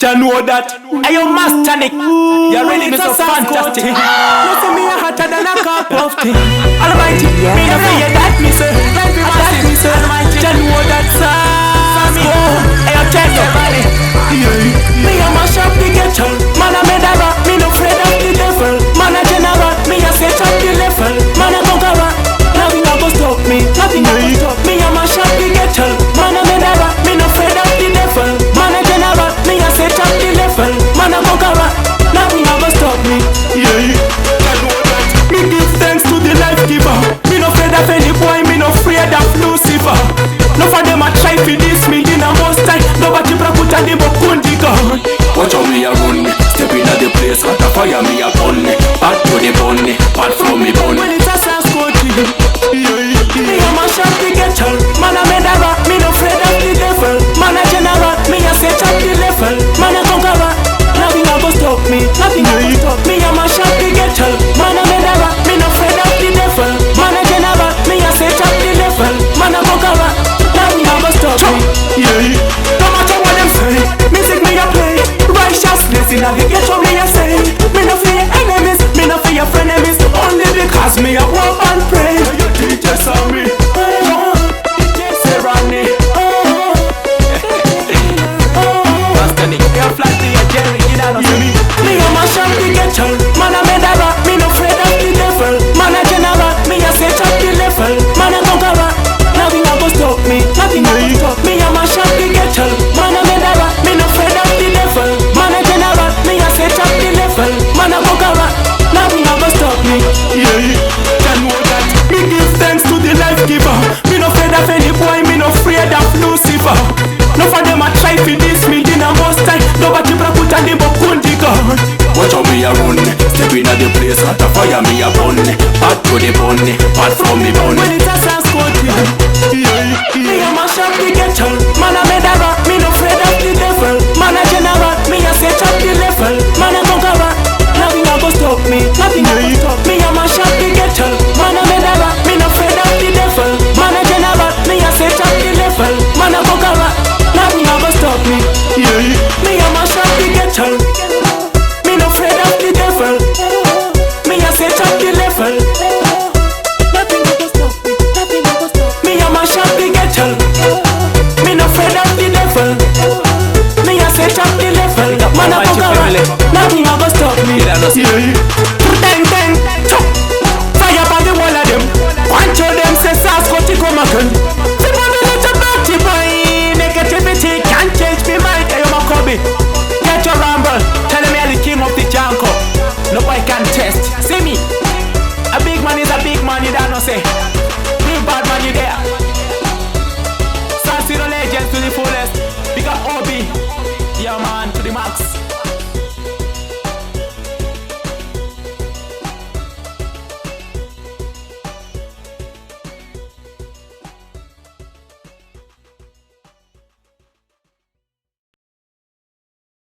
You know that. Hey, yo, Master Nick, you're really so fantastic. You see me a hotter than a cup of tea. Almighty, me no fear that, me say. That me say. Almighty, You know that song. hey, yo, check your body. Me a mash up the ghetto. Man a made a rock, me no afraid of the devil. Man a general, me a set up the level. Man a conqueror, nothing a go stop me. Nothing a go stop me. A mash up the ghetto. Man a made a rock, me no afraid of the devil. Man a general, me a set up the level. Man a conqueror, nothing a go stop me. Yeah, I know that. Me give thanks to the life giver. Me no afraid of any boy, me no afraid of Lucifer. No for them a try fi this me in a most time. Nobody put a the bukundi gun. Watch how me a run me. Step in at the place, hot a fire me a burn me. Hot to the bun me, hot from me bun. When it's a Sasquatch, me a mash up the ghetto. Man a made a rock, me no afraid of the devil. Man a general, me a set up the level. Man a conqueror, nothing a go stop me. Nothing a go stop me. A mash up the ghetto. Man a made a rock, me no afraid of the devil. Man a general, me a set up the level. Man a conqueror, nothing a go stop me. No matter what them say, music me a play. Righteousness in a the ghetto me a say. Me no fear enemies, me no fear frenemies. Only because me a walk and pray. You DJ saw me. Say Ronnie. Master Nick, you're flat to your Jerry, you don't know me. Me a mash up the ghetto. Man a made a rock, me no afraid of the devil. Man a general, me a set up the level. Man a conqueror, nothing a go stop me. Nothing a go stop me. A mash up the ghetto. Man a made a rock, me no afraid of the devil. Man a general, me a set up the level. Man a conqueror, nothing a go stop me. You know that. Me give thanks to the life giver. Me no afraid of any boy, me no afraid of Lucifer. No for them a try fi this me in a most time. Nobody put a the bukundi gun. Watch how me a run me. Step in at the place, hot a fire me a burn me. Hot to the bun me, hot from me bun. When it's a Sasquatch, me a mash up the ghetto. Man a made a rock, me no afraid of the devil. Man a general, me a set up the level. Man a conqueror, nothing a go stop me. Nothing a go stop me. A mash up the ghetto. Man a made a rock, me no afraid of the devil. Man a general, me a set up the level. Man a conqueror, nothing a go stop me. Me a mash up the ghetto. Me no afraid of the devil. Me a set up the level. Nothing a go stop me. Nothing a go stop me. Me a mash up the ghetto. Me no afraid of the devil. Me a set up the level. Man a conqueror, nothing a go stop me. You don't know see. Dang dang, chop. Fire by the wall of them. One of them say Sasquatch come again. People be let a party boy. Negativity can't change me mind. Hey, my Kobe, get your rumble. Tell me I'm the king of the jungle. No boy can test. See me. A big man is a big man. You don't know say. Big bad man you there. San Siro legends to the fullest. Big up Obi. Yeah man to the max.